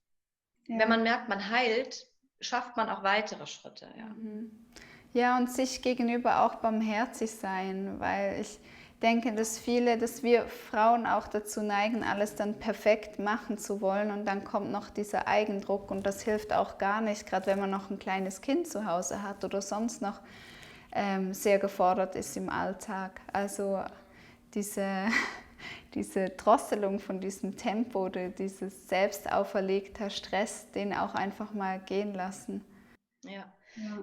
A: wenn man merkt, man heilt, schafft man auch weitere Schritte. Ja.
B: Ja, und sich gegenüber auch barmherzig sein, weil ich denke, dass wir Frauen auch dazu neigen, alles dann perfekt machen zu wollen und dann kommt noch dieser Eigendruck und das hilft auch gar nicht, gerade wenn man noch ein kleines Kind zu Hause hat oder sonst noch sehr gefordert ist im Alltag. Also diese Drosselung von diesem Tempo oder dieses selbst auferlegter Stress, den auch einfach mal gehen lassen.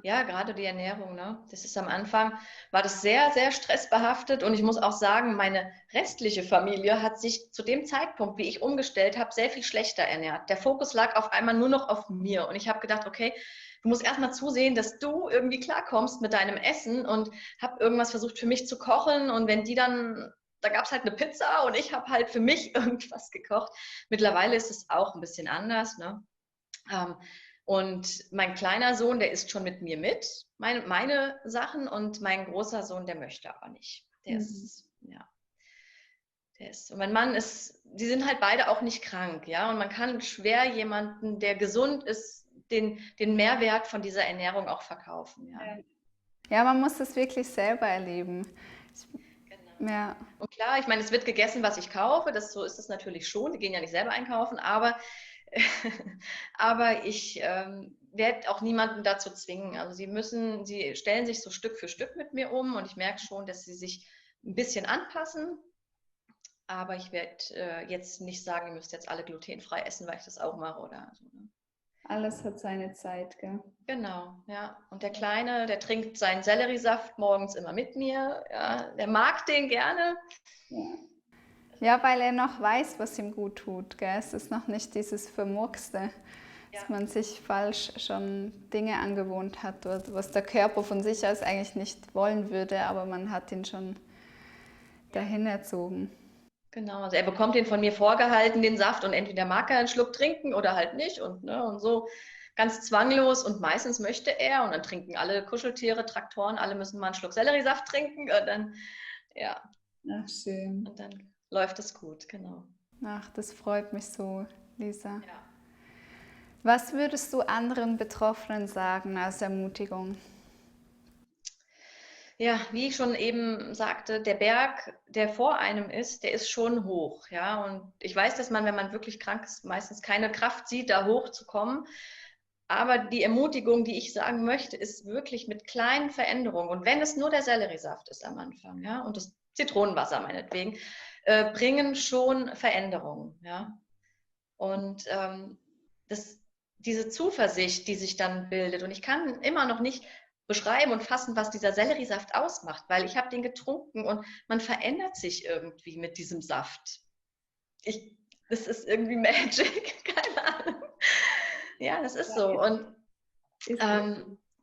A: Ja, gerade die Ernährung, ne? Das ist am Anfang, war das sehr, sehr stressbehaftet und ich muss auch sagen, meine restliche Familie hat sich zu dem Zeitpunkt, wie ich umgestellt habe, sehr viel schlechter ernährt. Der Fokus lag auf einmal nur noch auf mir und ich habe gedacht, okay, du musst erstmal zusehen, dass du irgendwie klarkommst mit deinem Essen und habe irgendwas versucht für mich zu kochen und wenn die dann, da gab es halt eine Pizza und ich habe halt für mich irgendwas gekocht. Mittlerweile ist es auch ein bisschen anders, ne? Und mein kleiner Sohn, der isst schon mit mir mit, meine Sachen, und mein großer Sohn, der möchte aber nicht. Und mein Mann die sind halt beide auch nicht krank, ja. Und man kann schwer jemanden, der gesund ist, den Mehrwert von dieser Ernährung auch verkaufen.
B: Ja, man muss es wirklich selber erleben.
A: Genau. Ja. Und klar, ich meine, es wird gegessen, was ich kaufe, so ist es natürlich schon. Die gehen ja nicht selber einkaufen, aber ich werde auch niemanden dazu zwingen. Also sie stellen sich so Stück für Stück mit mir um und ich merke schon, dass sie sich ein bisschen anpassen. Aber ich werde jetzt nicht sagen, ihr müsst jetzt alle glutenfrei essen, weil ich das auch mache oder so. Ne?
B: Alles hat seine Zeit, gell?
A: Genau, ja. Und der Kleine, der trinkt seinen Selleriesaft morgens immer mit mir. Ja. Der mag den gerne.
B: Ja, weil er noch weiß, was ihm gut tut. Gell? Es ist noch nicht dieses Vermurkste, dass man sich falsch schon Dinge angewohnt hat, was der Körper von sich aus eigentlich nicht wollen würde, aber man hat ihn schon dahin erzogen.
A: Genau, also er bekommt den von mir vorgehalten, den Saft, und entweder mag er einen Schluck trinken oder halt nicht und so ganz zwanglos und meistens möchte er und dann trinken alle Kuscheltiere, Traktoren, alle müssen mal einen Schluck Selleriesaft trinken und dann, ja.
B: Ach, schön.
A: Und dann läuft es gut, genau.
B: Ach, das freut mich so, Lisa. Ja. Was würdest du anderen Betroffenen sagen als Ermutigung?
A: Ja, wie ich schon eben sagte, der Berg, der vor einem ist, der ist schon hoch, ja. Und ich weiß, dass man, wenn man wirklich krank ist, meistens keine Kraft sieht, da hochzukommen. Aber die Ermutigung, die ich sagen möchte, ist wirklich mit kleinen Veränderungen. Und wenn es nur der Selleriesaft ist am Anfang, ja, und das Zitronenwasser meinetwegen, bringen schon Veränderungen, ja. Und diese Zuversicht, die sich dann bildet, und ich kann immer noch nicht beschreiben und fassen, was dieser Selleriesaft ausmacht, weil ich habe den getrunken und man verändert sich irgendwie mit diesem Saft. Das ist irgendwie Magic, keine Ahnung. Ja, das ist so. Und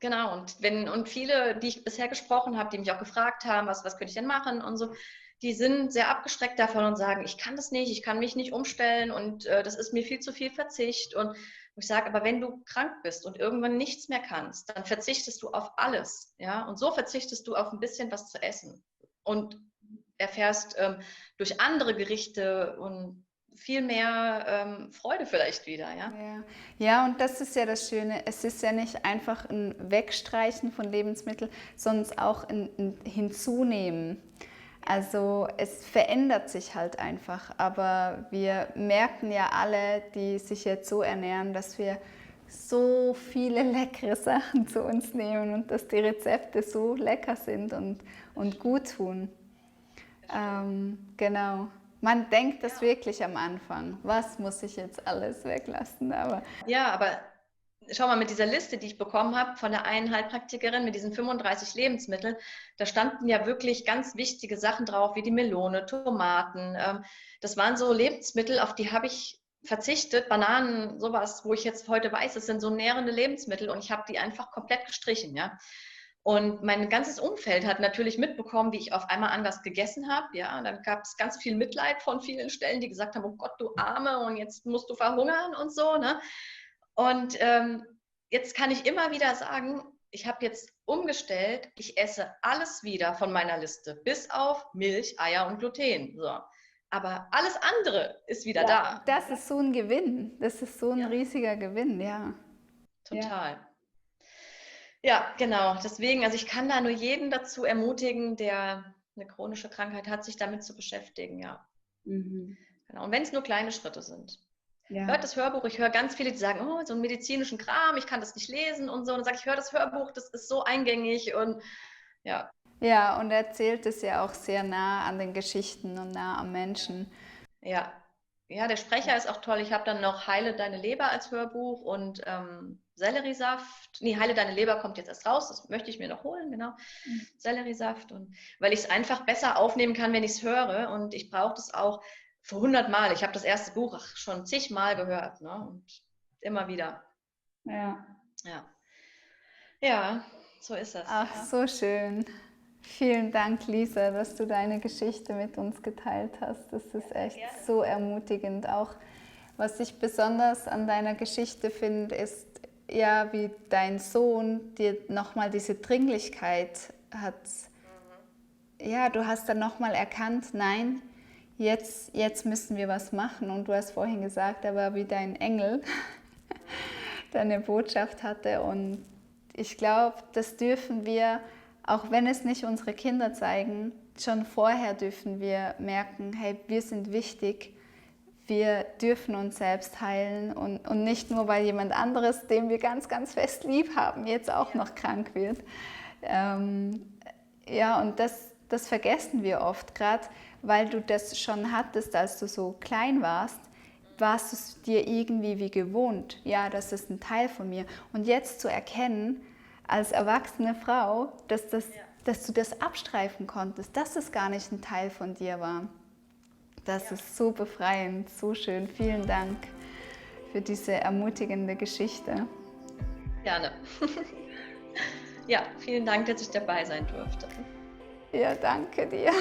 A: genau, und viele, die ich bisher gesprochen habe, die mich auch gefragt haben, was könnte ich denn machen und so, die sind sehr abgeschreckt davon und sagen, ich kann das nicht, ich kann mich nicht umstellen und das ist mir viel zu viel Verzicht. Und ich sage, aber wenn du krank bist und irgendwann nichts mehr kannst, dann verzichtest du auf alles. Ja? Und so verzichtest du auf ein bisschen was zu essen und erfährst durch andere Gerichte und viel mehr Freude vielleicht wieder.
B: Ja, und das ist ja das Schöne. Es ist ja nicht einfach ein Wegstreichen von Lebensmitteln, sondern auch ein Hinzunehmen. Also es verändert sich halt einfach, aber wir merken ja alle, die sich jetzt so ernähren, dass wir so viele leckere Sachen zu uns nehmen und dass die Rezepte so lecker sind und gut tun. Genau. Man denkt das wirklich am Anfang. Was muss ich jetzt alles weglassen? Aber
A: Ja, aber schau mal, mit dieser Liste, die ich bekommen habe von der einen Heilpraktikerin mit diesen 35 Lebensmitteln, da standen ja wirklich ganz wichtige Sachen drauf, wie die Melone, Tomaten. Das waren so Lebensmittel, auf die habe ich verzichtet. Bananen, sowas, wo ich jetzt heute weiß, das sind so nährende Lebensmittel und ich habe die einfach komplett gestrichen, ja. Und mein ganzes Umfeld hat natürlich mitbekommen, wie ich auf einmal anders gegessen habe. Ja, dann gab es ganz viel Mitleid von vielen Stellen, die gesagt haben, oh Gott, du Arme, und jetzt musst du verhungern und so. Ne? Und jetzt kann ich immer wieder sagen, ich habe jetzt umgestellt, ich esse alles wieder von meiner Liste, bis auf Milch, Eier und Gluten. So. Aber alles andere ist wieder da.
B: das ist so ein Gewinn. Das ist so ein riesiger Gewinn, ja.
A: Total. Ja, genau. Deswegen, also ich kann da nur jeden dazu ermutigen, der eine chronische Krankheit hat, sich damit zu beschäftigen, ja. Genau. Und wenn es nur kleine Schritte sind. Hört das Hörbuch, ich höre ganz viele, die sagen, oh, so einen medizinischen Kram, ich kann das nicht lesen und so. Und dann sage ich, höre das Hörbuch, das ist so eingängig und ja.
B: Ja, und er erzählt es ja auch sehr nah an den Geschichten und nah am Menschen.
A: Ja, der Sprecher ist auch toll. Ich habe dann noch Heile deine Leber als Hörbuch und Selleriesaft. Nee, Heile deine Leber kommt jetzt erst raus. Das möchte ich mir noch holen, genau. Selleriesaft. Und weil ich es einfach besser aufnehmen kann, wenn ich es höre. Und ich brauche das auch für 100 Mal. Ich habe das erste Buch schon zigmal gehört. Ne? Und immer wieder. Ja, so ist das.
B: Ach, so schön. Vielen Dank, Lisa, dass du deine Geschichte mit uns geteilt hast. Das ist echt so ermutigend. Auch was ich besonders an deiner Geschichte finde, ist ja, wie dein Sohn dir nochmal diese Dringlichkeit hat. Ja, du hast dann nochmal erkannt, nein, jetzt müssen wir was machen. Und du hast vorhin gesagt, er war wie dein Engel, der eine Botschaft hatte. Und ich glaube, das dürfen wir, auch wenn es nicht unsere Kinder zeigen, schon vorher dürfen wir merken, hey, wir sind wichtig, wir dürfen uns selbst heilen und nicht nur, weil jemand anderes, den wir ganz, ganz fest lieb haben, jetzt auch noch krank wird. Ja, und das vergessen wir oft, gerade weil du das schon hattest, als du so klein warst du es dir irgendwie wie gewohnt. Ja, das ist ein Teil von mir. Und jetzt zu erkennen, als erwachsene Frau, dass du das abstreifen konntest, dass es gar nicht ein Teil von dir war. Das ist so befreiend, so schön. Vielen Dank für diese ermutigende Geschichte.
A: Gerne. Ja, vielen Dank, dass ich dabei sein durfte.
B: Ja, danke dir.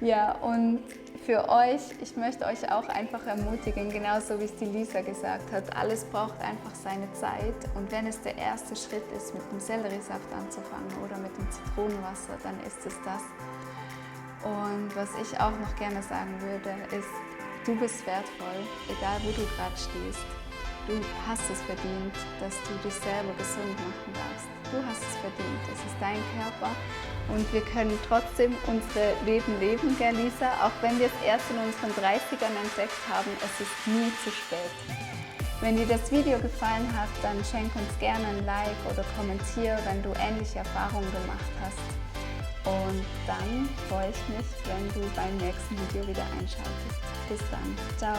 B: Ja, und für euch, ich möchte euch auch einfach ermutigen, genauso wie es die Lisa gesagt hat, alles braucht einfach seine Zeit. Und wenn es der erste Schritt ist, mit dem Selleriesaft anzufangen oder mit dem Zitronenwasser, dann ist es das. Und was ich auch noch gerne sagen würde, ist, du bist wertvoll, egal wo du gerade stehst. Du hast es verdient, dass du dich selber gesund machen darfst. Du hast es verdient, es ist dein Körper. Und wir können trotzdem unsere Leben leben, gell Lisa? Auch wenn wir es erst in unseren 30ern entdeckt haben, es ist nie zu spät. Wenn dir das Video gefallen hat, dann schenk uns gerne ein Like oder kommentiere, wenn du ähnliche Erfahrungen gemacht hast. Und dann freue ich mich, wenn du beim nächsten Video wieder einschaltest. Bis dann. Ciao.